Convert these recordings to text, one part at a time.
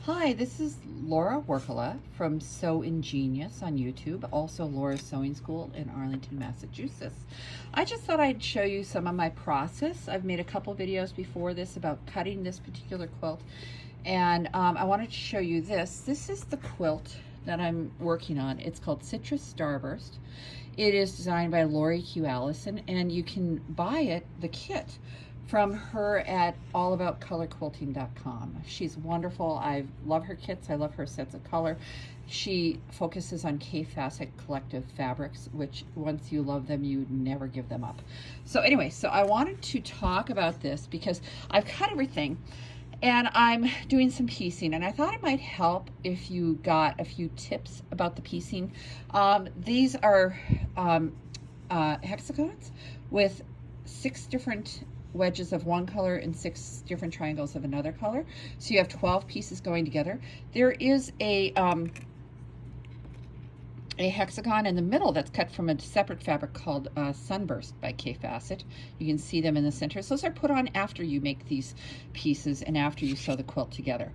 Hi, this is Laura Workala from Sew Ingenious on YouTube, also Laura's Sewing School in Arlington, Massachusetts. I just thought I'd show you some of my process. I've made a couple videos before this about cutting this particular quilt, and I wanted to show you this. This is the quilt that I'm working on. It's called Citrus Starburst. It is designed by Lori Q Allison, and you can buy it, the kit, from her at allaboutcolorquilting.com. She's wonderful. I love her kits. I love her sets of color. She focuses on Kaffe Fassett Collective fabrics, which once you love them, you never give them up. So anyway, so I wanted to talk about this because I've cut everything and I'm doing some piecing, and I thought it might help if you got a few tips about the piecing. These are hexagons with 6 different wedges of one color and 6 different triangles of another color. So you have 12 pieces going together. There is a hexagon in the middle that's cut from a separate fabric called Sunburst by Kaffe Fassett. You can see them in the center. So those are put on after you make these pieces and after you sew the quilt together.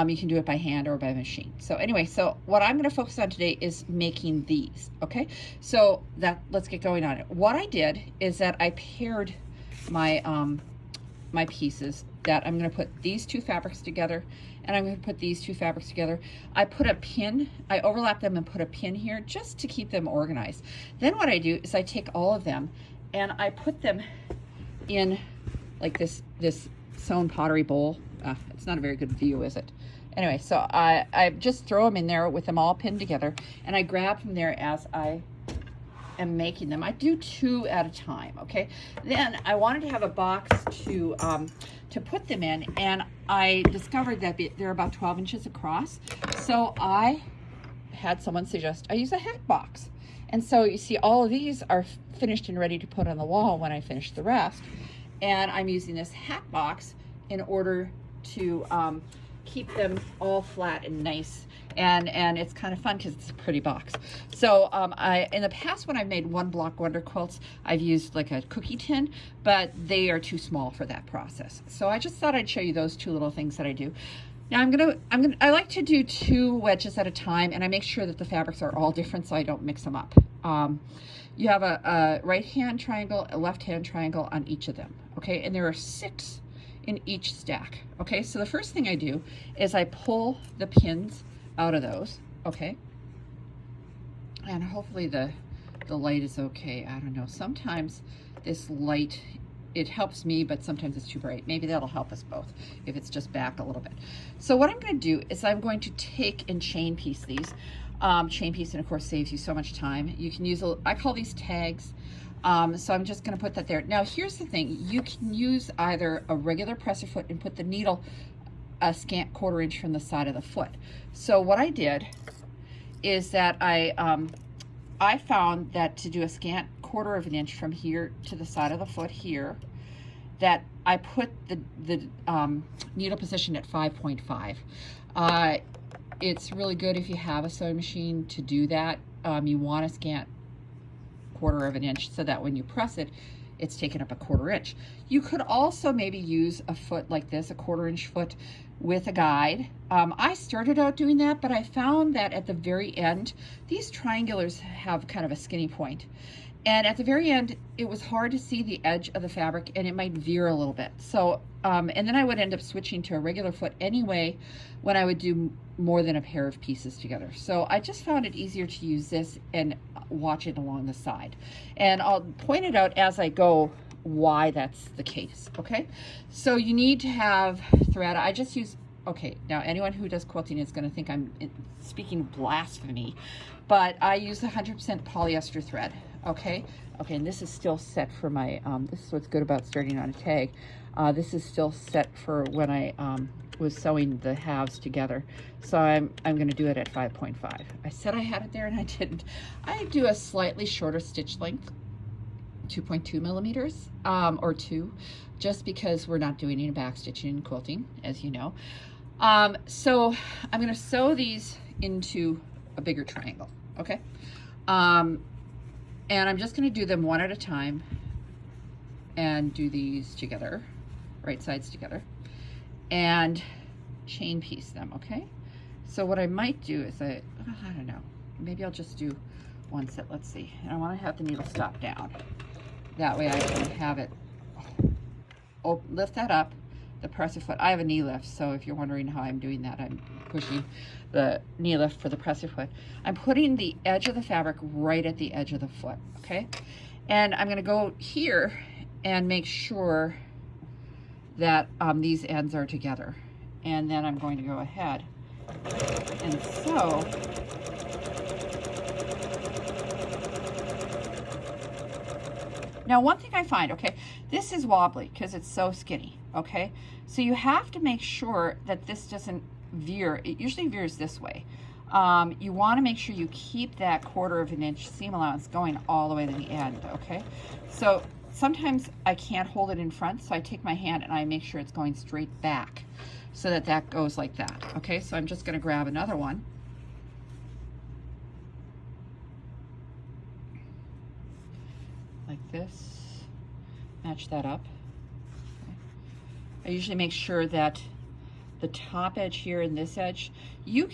You can do it by hand or by machine. So anyway, so what I'm going to focus on today is making these, okay? So let's get going on it. What I did is that I paired my my pieces. That I'm going to put these 2 fabrics together, and I'm going to put these 2 fabrics together. I put a pin, I overlap them and put a pin here just to keep them organized. Then what I do is I take all of them and I put them in like this sewn pottery bowl. It's not a very good view, is it? Anyway, so I just throw them in there with them all pinned together, and I grab from there as I am making them. I do 2 at a time, okay? Then I wanted to have a box to put them in, and I discovered that they're about 12 inches across. So I had someone suggest I use a hat box. And so you see all of these are finished and ready to put on the wall when I finish the rest. And I'm using this hat box in order to keep them all flat and nice, and it's kind of fun because it's a pretty box. So in the past, when I've made 1-block wonder quilts, I've used like a cookie tin, but they are too small for that process. So I just thought I'd show you those 2 little things that I do. Now I like to do 2 wedges at a time, and I make sure that the fabrics are all different so I don't mix them up. You have a right hand triangle, a left hand triangle on each of them, okay? And there are 6 in each stack, okay? So the first thing I do is I pull the pins out of those, okay? And hopefully the light is okay. I don't know, sometimes this light, it helps me, but sometimes it's too bright. Maybe that'll help us both if it's just back a little bit. So what I'm going to do is I'm going to take and chain piece these. Chain piece, and of course saves you so much time. You can use, I call these tags. So I'm just going to put that there. Now here's the thing, you can use either a regular presser foot and put the needle a scant 1/4 inch from the side of the foot. So what I did is that I found that to do a scant 1/4 inch from here to the side of the foot here, that I put the needle position at 5.5. It's really good if you have a sewing machine to do that. You want a scant 1/4 inch so that when you press it, it's taken up a 1/4 inch. You could also maybe use a foot like this, a 1/4 inch foot with a guide. I started out doing that, but I found that at the very end, these triangulars have kind of a skinny point. And at the very end, it was hard to see the edge of the fabric, and it might veer a little bit. So, and then I would end up switching to a regular foot anyway when I would do more than a pair of pieces together. So I just found it easier to use this and watch it along the side. And I'll point it out as I go why that's the case, okay? So you need to have thread. I just use, okay, now anyone who does quilting is gonna think I'm speaking blasphemy, but I use 100% polyester thread, okay? Okay, and this is still set for my, this is what's good about starting on a tag. This is still set for when I was sewing the halves together. So I'm gonna do it at 5.5. I said I had it there and I didn't. I do a slightly shorter stitch length, 2.2 millimeters, or 2, just because we're not doing any back stitching and quilting, as you know. So I'm gonna sew these into a bigger triangle, okay? And I'm just gonna do them 1 at a time and do these together, right sides together. And chain piece them, okay? So what I might do is I don't know, maybe I'll just do one set. Let's see. And I want to have the needle stop down. That way I can have it, lift that up, the presser foot. I have a knee lift, so if you're wondering how I'm doing that, I'm pushing the knee lift for the presser foot. I'm putting the edge of the fabric right at the edge of the foot, okay? And I'm going to go here and make sure that these ends are together. And then I'm going to go ahead and sew Now, one thing I find, okay, this is wobbly because it's so skinny, okay? So you have to make sure that this doesn't veer. It usually veers this way. You want to make sure you keep that 1/4 of an inch seam allowance going all the way to the end, okay? So sometimes I can't hold it in front, so I take my hand and I make sure it's going straight back so that that goes like that, okay? So I'm just going to grab another one. Like this, match that up. Okay. I usually make sure that the top edge here and this edge, you're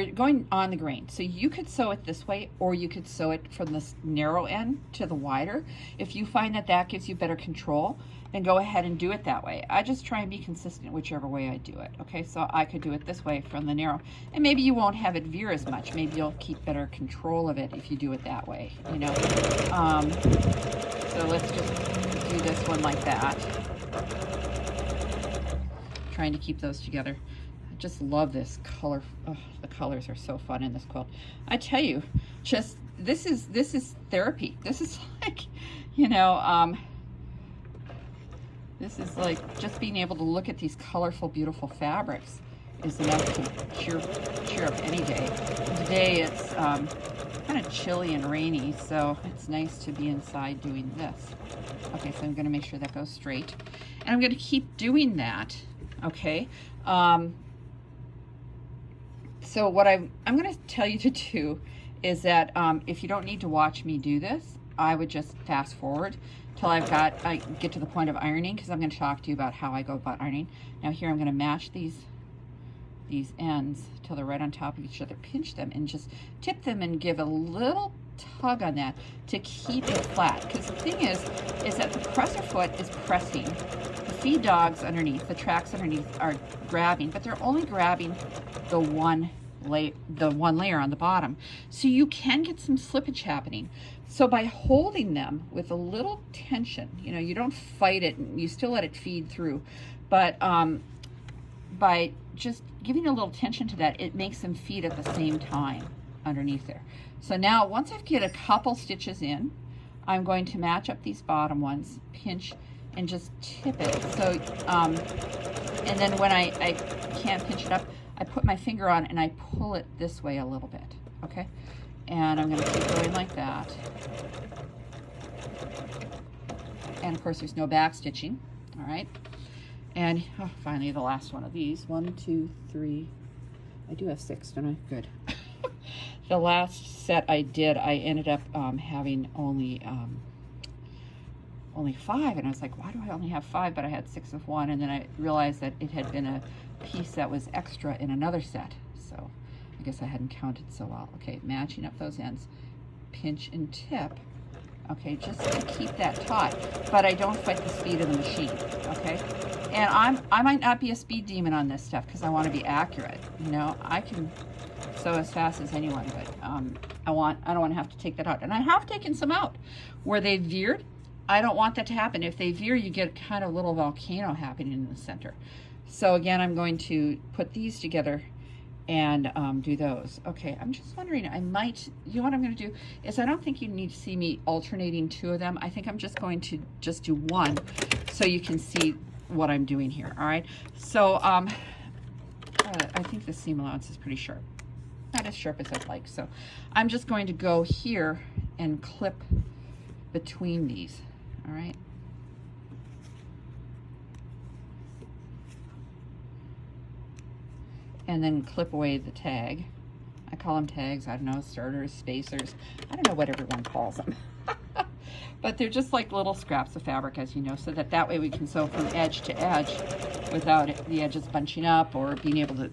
going on the grain. So you could sew it this way, or you could sew it from this narrow end to the wider. If you find that that gives you better control, then go ahead and do it that way. I just try and be consistent whichever way I do it. Okay, so I could do it this way from the narrow, and maybe you won't have it veer as much. Maybe you'll keep better control of it if you do it that way, you know. So let's just do this one like that. Trying to keep those together. I just love this color. Oh, the colors are so fun in this quilt. I tell you, just this is therapy. This is like, you know, this is like just being able to look at these colorful, beautiful fabrics is enough to cheer up any day. Today it's kind of chilly and rainy, so it's nice to be inside doing this. Okay, so I'm going to make sure that goes straight, and I'm going to keep doing that. Okay, so what I'm going to tell you to do is that if you don't need to watch me do this, I would just fast forward till I get to the point of ironing, because I'm going to talk to you about how I go about ironing. Now here I'm going to match these ends till they're right on top of each other, pinch them and just tip them and give a little tug on that to keep it flat, because the thing is that the presser foot is pressing. The feed dogs underneath, the tracks underneath are grabbing, but they're only grabbing the one layer on the bottom. So you can get some slippage happening. So by holding them with a little tension, you know, you don't fight it, you still let it feed through, but by just giving a little tension to that, it makes them feed at the same time underneath there. So now once I've get a couple stitches in, I'm going to match up these bottom ones, pinch and just tip it. So and then when I can't pinch it up, I put my finger on and I pull it this way a little bit, okay? And I'm going to keep going like that. And of course there's no back stitching, all right? And finally the last one of these. 1, 2, 3. I do have 6, don't I? Good. The last set I did, I ended up having only 5, and I was like, why do I only have 5? But I had 6 of one, and then I realized that it had been a piece that was extra in another set. So I guess I hadn't counted so well. Okay, matching up those ends, pinch and tip. Okay, just to keep that taut, but I don't fight the speed of the machine. Okay, and I might not be a speed demon on this stuff because I want to be accurate. You know, I can sew as fast as anyone, but I don't want to have to take that out. And I have taken some out where they veered. I don't want that to happen. If they veer, you get kind of a little volcano happening in the center. So again, I'm going to put these together and do those. Okay, I'm just wondering, I might, you know what I'm going to do is, I don't think you need to see me alternating 2 of them. I think I'm just going to just do one so you can see what I'm doing here. All right, so I think the seam allowance is pretty sharp, not as sharp as I'd like, so I'm just going to go here and clip between these. All right, and then clip away the tag. I call them tags, I don't know, starters, spacers, I don't know what everyone calls them. But they're just like little scraps of fabric, as you know, so that way we can sew from edge to edge without the edges bunching up or being able to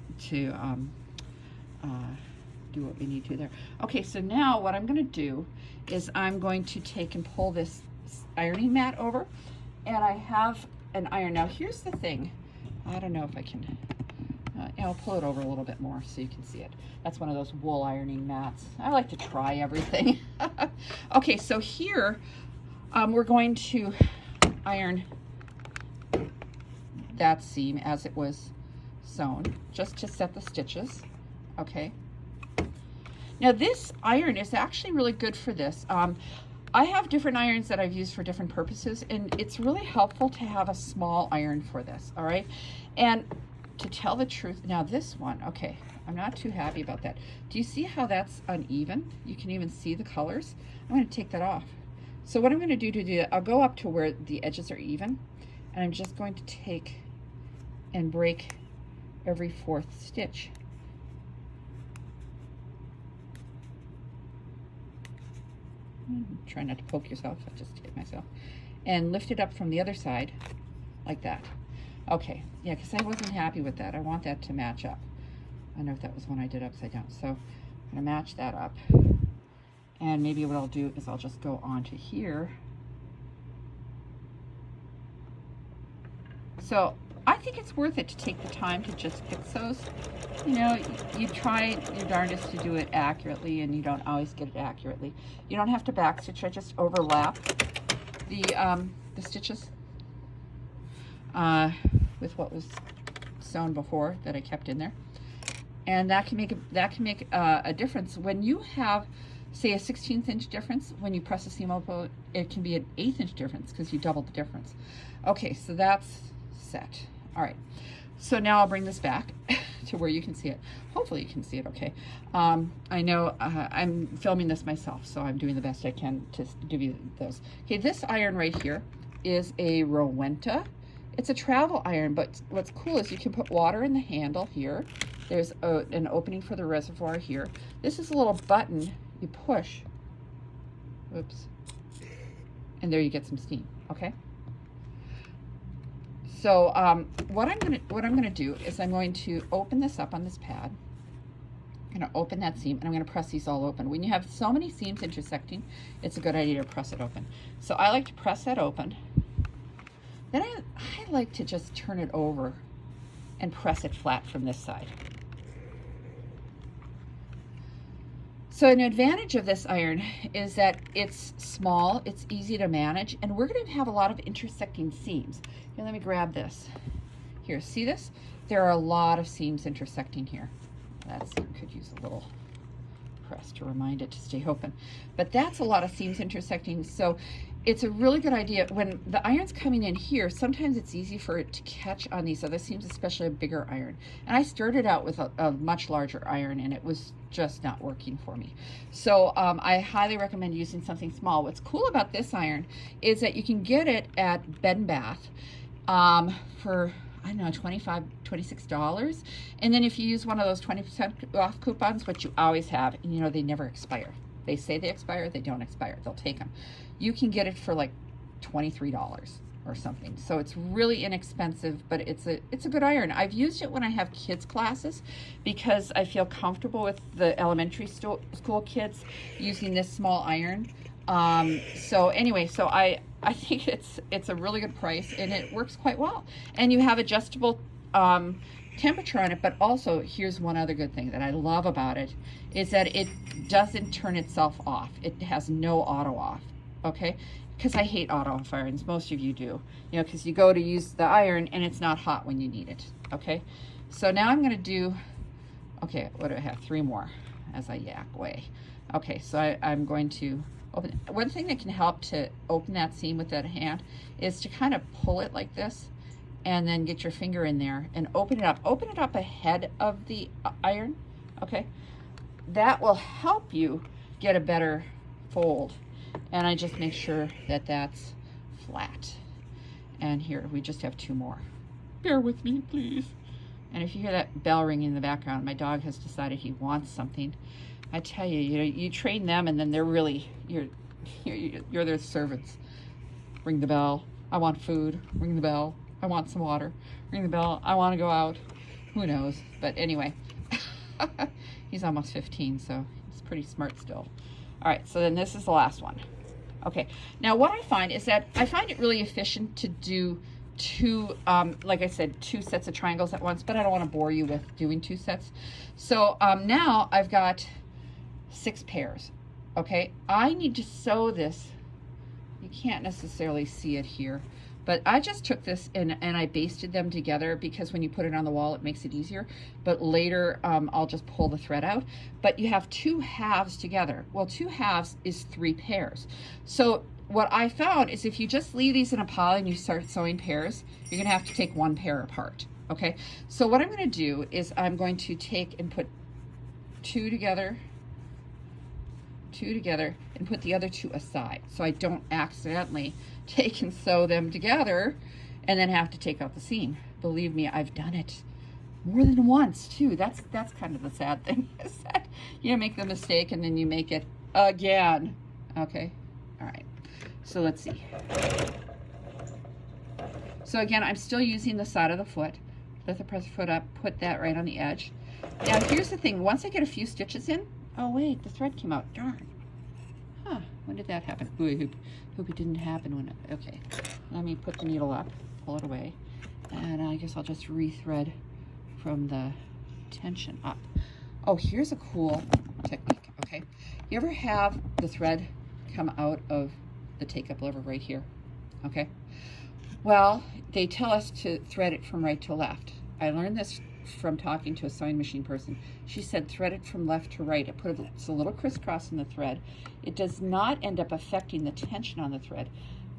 do what we need to there. Okay, so now what I'm going to do is I'm going to take and pull this ironing mat over, and I have an iron. Now here's the thing. I don't know if I can, I'll pull it over a little bit more so you can see it. That's one of those wool ironing mats. I like to try everything. Okay, so here we're going to iron that seam as it was sewn, just to set the stitches. Okay. Now this iron is actually really good for this. I have different irons that I've used for different purposes, and it's really helpful to have a small iron for this, all right? And to tell the truth, now this one, okay, I'm not too happy about that. Do you see how that's uneven? You can even see the colors. I'm going to take that off. So what I'm going to do, I'll go up to where the edges are even, and I'm just going to take and break every 4th stitch. Try not to poke yourself, I just hit myself. And lift it up from the other side, like that. Okay, yeah, because I wasn't happy with that. I want that to match up. I don't know if that was one I did upside down. So I'm gonna match that up. And maybe what I'll do is I'll just go onto here. So I think it's worth it to take the time to just fix those. You know, you try your darndest to do it accurately, and you don't always get it accurately. You don't have to backstitch. I just overlap the stitches with what was sewn before that I kept in there, and that can make a difference. When you have, say, a 16th inch difference, when you press a seam open, it can be an 1/8 inch difference because you doubled the difference. Okay, so that's set. All right, so now I'll bring this back to where you can see it. Hopefully you can see it okay. I know I'm filming this myself, so I'm doing the best I can to give you those. Okay, this iron right here is a Rowenta. It's a travel iron, but what's cool is you can put water in the handle here. There's an opening for the reservoir here. This is a little button you push. Oops. And there you get some steam, okay? So what I'm gonna do is I'm going to open this up on this pad. I'm gonna open that seam, and I'm gonna press these all open. When you have so many seams intersecting, it's a good idea to press it open. So I like to press that open. Then I like to just turn it over and press it flat from this side. So an advantage of this iron is that it's small, it's easy to manage, and we're going to have a lot of intersecting seams. Here, let me grab this. Here, see this? There are a lot of seams intersecting here. That's, could use a little press to remind it to stay open. But that's a lot of seams intersecting, so it's a really good idea. When the iron's coming in here, sometimes it's easy for it to catch on these other seams, especially a bigger iron. And I started out with a much larger iron, and it was just not working for me. So I highly recommend using something small. What's cool about this iron is that you can get it at Bed and Bath for, I don't know, $25, $26. And then if you use one of those 20% off coupons, which you always have, and you know they never expire. They say they expire, they don't expire. They'll take them. You can get it for like $23 or something. So it's really inexpensive, but it's a good iron. I've used it when I have kids classes because I feel comfortable with the elementary school kids using this small iron. So anyway, so I think it's a really good price, and it works quite well. And you have adjustable temperature on it, but also here's one other good thing that I love about it is that it doesn't turn itself off. It has no auto off, okay? Because I hate auto off irons. Most of you do, you know, because you go to use the iron and it's not hot when you need it, okay? So now I'm going to do, okay, what do I have? 3 more as I yak away. Okay, so I'm going to open. One thing that can help to open that seam with that hand is to kind of pull it like this, and then get your finger in there and open it up. Open it up ahead of the iron, okay? That will help you get a better fold. And I just make sure that that's flat. And here, we just have 2 more. Bear with me, please. And if you hear that bell ringing in the background, my dog has decided he wants something. I tell you, you know, you train them, and then they're really, You're their servants. Ring the bell. I want food. Ring the bell. I want some water. Ring the bell. I want to go out. Who knows? But anyway, he's almost 15, so he's pretty smart still. All right, so then this is the last one. Okay, now what I find is that I find it really efficient to do two, like I said, 2 sets of triangles at once, but I don't want to bore you with doing 2 sets. So now I've got 6 pairs. Okay, I need to sew this. You can't necessarily see it here, but I just took this and I basted them together because when you put it on the wall, it makes it easier. But later, I'll just pull the thread out. But you have 2 halves together. Well, 2 halves is 3 pairs. So what I found is if you just leave these in a pile and you start sewing pairs, you're gonna have to take 1 pair apart, okay? So what I'm gonna do is I'm going to take and put 2 together, 2 together, and put the other 2 aside so I don't accidentally take and sew them together and then have to take out the seam. Believe me, I've done it more than once too. That's kind of the sad thing, is that you make the mistake and then you make it again. Okay, all right, so let's see. So again, I'm still using the side of the foot. Let the press foot up, put that right on the edge. Now here's the thing, once I get a few stitches in, oh wait, the thread came out, darn. Huh, when did that happen? Ooh, I hope it didn't happen when it, okay. Let me put the needle up, pull it away, and I guess I'll just rethread from the tension up. Oh, here's a cool technique, okay? You ever have the thread come out of the take-up lever right here, okay? Well, they tell us to thread it from right to left. I learned this from talking to a sewing machine person. She said thread it from left to right. It's a little crisscross in the thread. It does not end up affecting the tension on the thread,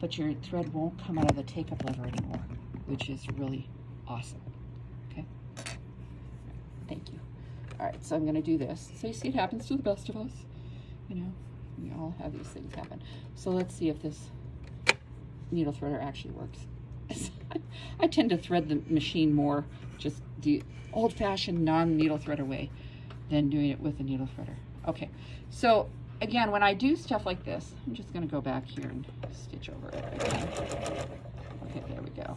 but your thread won't come out of the take-up lever anymore, which is really awesome. Okay, thank you. All right, so I'm going to do this. So you see, it happens to the best of us. You know, we all have these things happen. So let's see if this needle threader actually works. I tend to thread the machine more just the old-fashioned non-needle threader way than doing it with a needle threader. Okay, so again, when I do stuff like this, I'm just going to go back here and stitch over it again. Okay, there we go.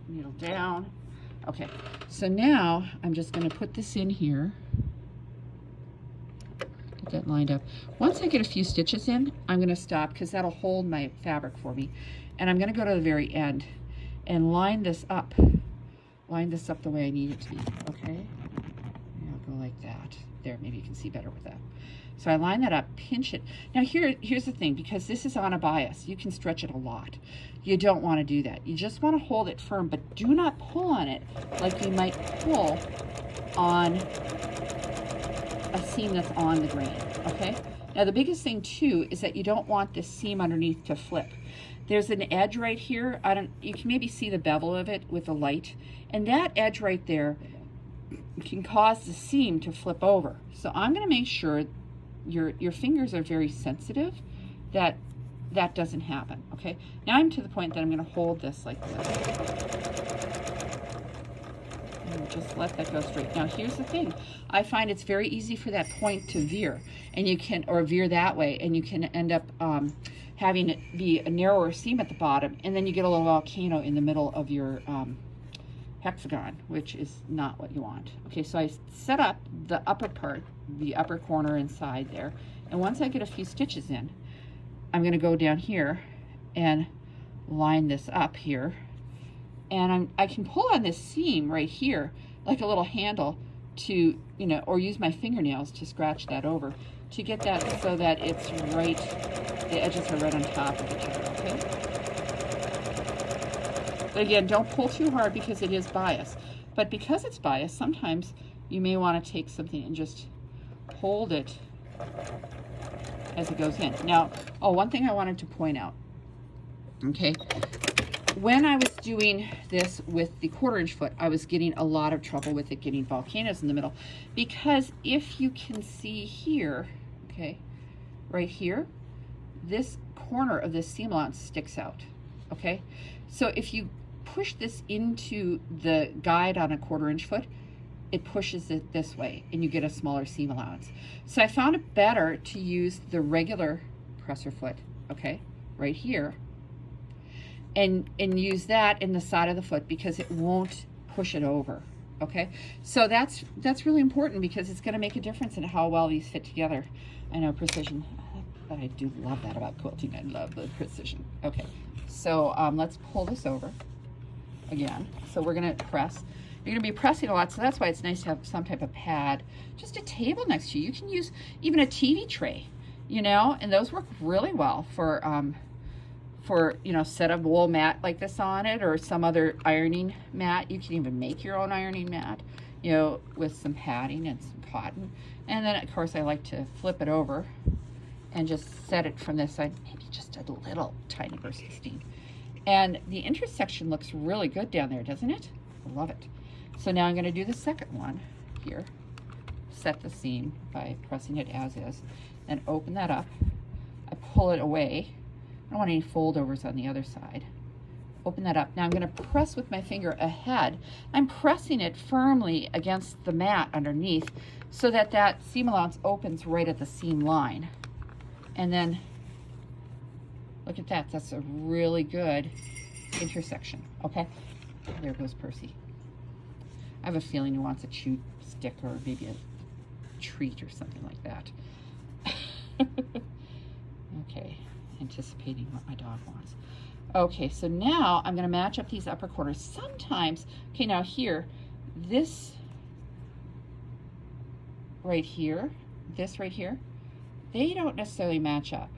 Needle down. Okay, so now I'm just going to put this in here. Get that lined up. Once I get a few stitches in, I'm going to stop because that'll hold my fabric for me. And I'm going to go to the very end and line this up. Line this up the way I need it to be, okay? And I'll go like that. There, maybe you can see better with that. So I line that up, pinch it. Now here's the thing, because this is on a bias, you can stretch it a lot. You don't want to do that. You just want to hold it firm, but do not pull on it like you might pull on a seam that's on the grain, okay? Now the biggest thing too is that you don't want this seam underneath to flip. There's an edge right here. You can maybe see the bevel of it with the light, and that edge right there can cause the seam to flip over. So I'm going to make sure your fingers are very sensitive that that doesn't happen. Okay. Now I'm to the point that I'm going to hold this like this. And just let that go straight. Now here's the thing. I find it's very easy for that point to veer, and you can, or veer that way, and you can end up having it be a narrower seam at the bottom, and then you get a little volcano in the middle of your hexagon, which is not what you want. Okay, so I set up the upper part, the upper corner inside there, and once I get a few stitches in, I'm going to go down here and line this up here, and I can pull on this seam right here like a little handle to, you know, or use my fingernails to scratch that over to get that so that it's right, the edges are right on top of each other, okay? But again, don't pull too hard because it is bias. But because it's bias, sometimes you may want to take something and just hold it as it goes in. Now, oh, one thing I wanted to point out, okay? When I was doing this with the 1/4 inch foot, I was getting a lot of trouble with it getting volcanoes in the middle, because if you can see here, okay, right here, this corner of this seam allowance sticks out, okay? So if you push this into the guide on a 1/4 inch foot, it pushes it this way and you get a smaller seam allowance. So I found it better to use the regular press your foot, okay, right here, and use that in the side of the foot because it won't push it over, okay? So that's really important because it's going to make a difference in how well these fit together. I know precision, but I do love that about quilting. I love the precision. Okay, so let's pull this over again. So we're going to press. You're going to be pressing a lot, so that's why it's nice to have some type of pad, just a table next to you. You can use even a TV tray, you know, and those work really well for you know, set a wool mat like this on it or some other ironing mat. You can even make your own ironing mat, you know, with some padding and some cotton. And then of course I like to flip it over and just set it from this side, maybe just a little tiny burst of steam. And the intersection looks really good down there, doesn't it? I love it. So now I'm going to do the second one here. Set the seam by pressing it as is. Then open that up. I pull it away. I don't want any foldovers on the other side. Open that up. Now I'm going to press with my finger ahead. I'm pressing it firmly against the mat underneath so that that seam allowance opens right at the seam line. And then look at that. That's a really good intersection. Okay. There goes Percy. I have a feeling he wants a chew stick or maybe a treat or something like that. Okay, anticipating what my dog wants. Okay, so now I'm going to match up these upper corners. Sometimes, okay, now here, this right here, they don't necessarily match up.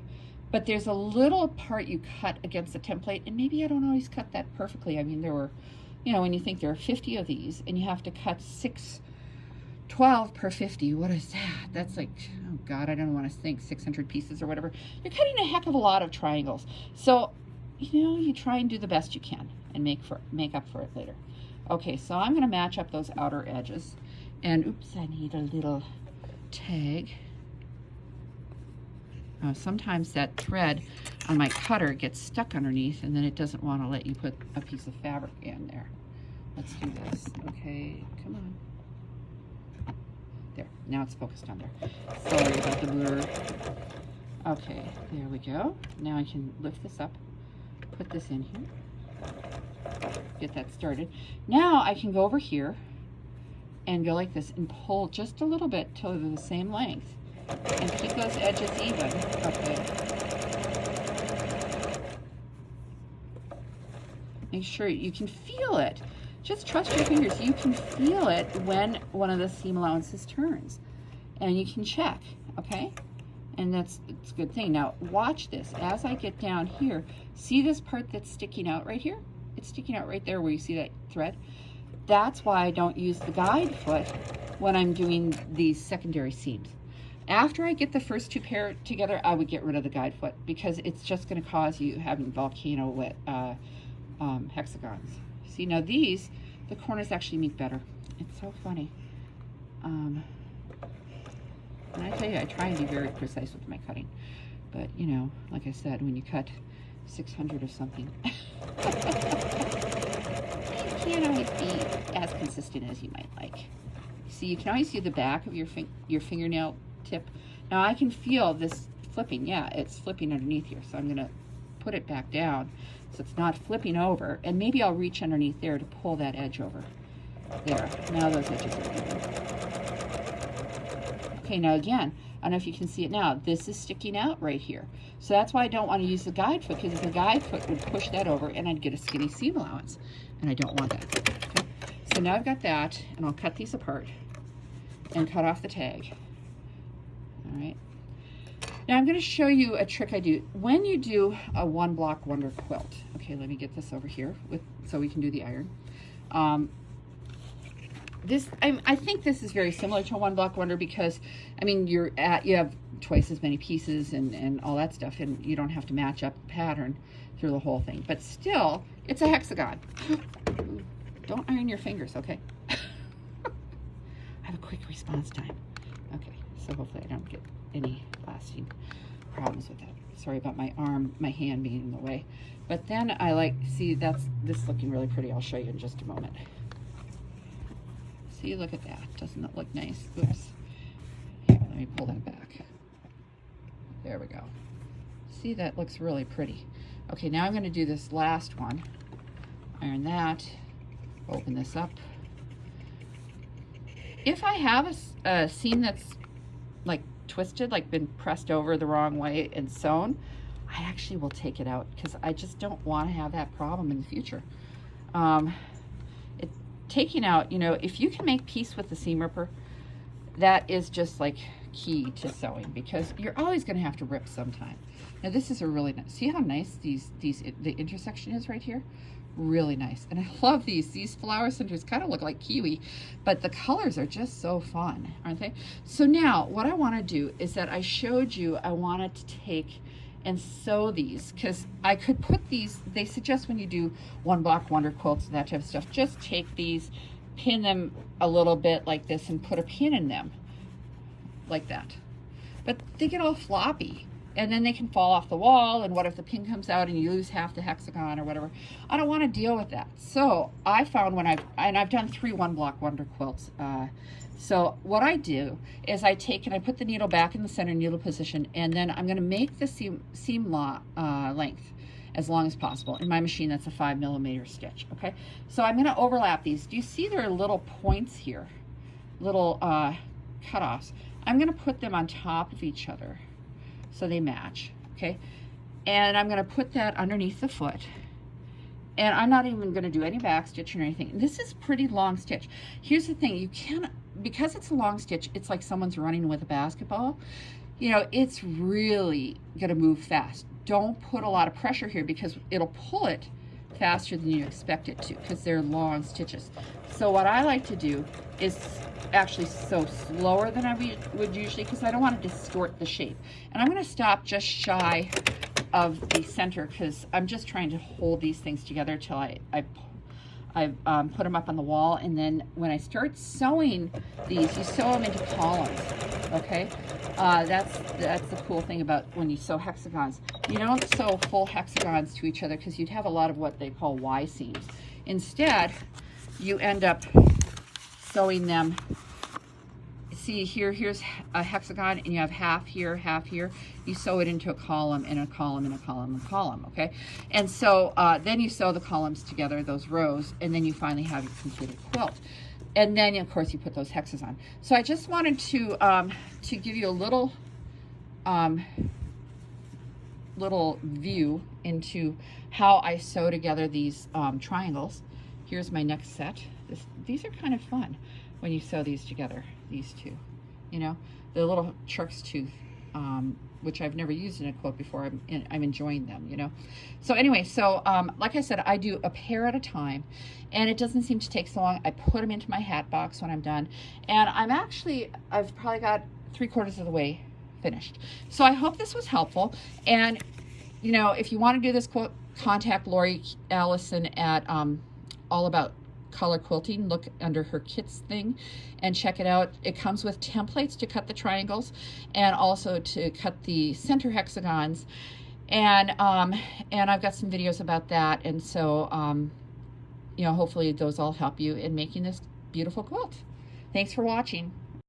But there's a little part you cut against the template, and maybe I don't always cut that perfectly. I mean, there were, you know, when you think there are 50 of these, and you have to cut 12 per 50, what is that? That's like, oh God, I don't want to think, 600 pieces or whatever. You're cutting a heck of a lot of triangles. So, you know, you try and do the best you can and make up for it later. Okay, so I'm going to match up those outer edges. And oops, I need a little tag. Sometimes that thread on my cutter gets stuck underneath and then it doesn't want to let you put a piece of fabric in there. Let's do this. Okay, come on. There, now it's focused on there. Sorry about the blur. Okay, there we go. Now I can lift this up, put this in here, get that started. Now I can go over here and go like this and pull just a little bit till they're the same length. And keep those edges even. Okay. Make sure you can feel it. Just trust your fingers. You can feel it when one of the seam allowances turns. And you can check, okay? And it's a good thing. Now, watch this. As I get down here, see this part that's sticking out right here? It's sticking out right there where you see that thread. That's why I don't use the guide foot when I'm doing these secondary seams. After I get the first two pair together, I would get rid of the guide foot because it's just going to cause you having volcano wet hexagons. See, now these, the corners actually meet better. It's so funny. And I tell you, I try and be very precise with my cutting. But, you know, like I said, when you cut 600 or something, you can't always be as consistent as you might like. See, you can always see the back of your fingernail tip. Now I can feel this flipping. Yeah, it's flipping underneath here. So I'm going to put it back down so it's not flipping over. And maybe I'll reach underneath there to pull that edge over. There. Now those edges are even. Okay, now again, I don't know if you can see it now. This is sticking out right here. So that's why I don't want to use the guide foot, because the guide foot would push that over and I'd get a skinny seam allowance. And I don't want that. Okay? So now I've got that, and I'll cut these apart and cut off the tag. All right. Now I'm going to show you a trick I do when you do a one block wonder quilt. Okay, let me get this over here so we can do the iron. I think this is very similar to a one block wonder because, I mean, you have twice as many pieces and all that stuff, and you don't have to match up the pattern through the whole thing. But still, it's a hexagon. Don't iron your fingers, okay? I have a quick response time. Okay, so hopefully I don't get any lasting problems with that. Sorry about my hand being in the way. But then see, this looking really pretty. I'll show you in just a moment. See, look at that. Doesn't that look nice? Oops. Here, let me pull that back. There we go. See, that looks really pretty. Okay, now I'm going to do this last one. Iron that, open this up. If I have a seam that's like twisted, like been pressed over the wrong way and sewn, I actually will take it out because I just don't want to have that problem in the future. Taking out, you know, if you can make peace with the seam ripper, that is just like key to sewing, because you're always going to have to rip sometime. Now this is a really nice, see how nice the intersection is right here? Really nice. And I love these flower centers kind of look like kiwi, but the colors are just so fun, aren't they? So now what I want to do is that I showed you I wanted to take and sew these, because I could put these, they suggest when you do one block wonder quilts and that type of stuff, just take these, pin them a little bit like this and put a pin in them like that. But they get all floppy and then they can fall off the wall, and what if the pin comes out and you lose half the hexagon or whatever? I don't want to deal with that. So I found when I've done 3 one block wonder quilts, so what I do is I take and I put the needle back in the center needle position, and then I'm going to make the seam length as long as possible. In my machine, that's a 5mm stitch, okay? So I'm going to overlap these. Do you see there are little points here, little cutoffs? I'm going to put them on top of each other so they match, okay? And I'm going to put that underneath the foot. And I'm not even going to do any back stitching or anything. This is pretty long stitch. Here's the thing, you can't, because it's a long stitch, it's like someone's running with a basketball. You know, it's really going to move fast. Don't put a lot of pressure here because it'll pull it faster than you expect it to, because they're long stitches. So what I like to do is actually sew slower than I would usually, because I don't want to distort the shape. And I'm going to stop just shy of the center because I'm just trying to hold these things together till I put them up on the wall. And then when I start sewing these, you sew them into columns, okay? That's the cool thing about when you sew hexagons. You don't sew full hexagons to each other because you'd have a lot of what they call Y seams. Instead, you end up sewing them. See here, here's a hexagon, and you have half here, half here. You sew it into a column and a column and a column and a column, okay? And so then you sew the columns together, those rows, and then you finally have your completed quilt. And then, of course, you put those hexes on. So I just wanted to give you a little view into how I sew together these triangles. Here's my next set. These are kind of fun when you sew these together, these two, you know, the little shark's tooth, which I've never used in a quilt before. I'm enjoying them, you know. So anyway, so like I said, I do a pair at a time, and it doesn't seem to take so long. I put them into my hat box when I'm done, and I've probably got 3/4 of the way finished. So I hope this was helpful. And you know, if you want to do this quilt, contact Lori Allison at All About Color Quilting. Look under her kits thing and check it out. It comes with templates to cut the triangles and also to cut the center hexagons, and I've got some videos about that. And so you know, hopefully those all help you in making this beautiful quilt. Thanks for watching.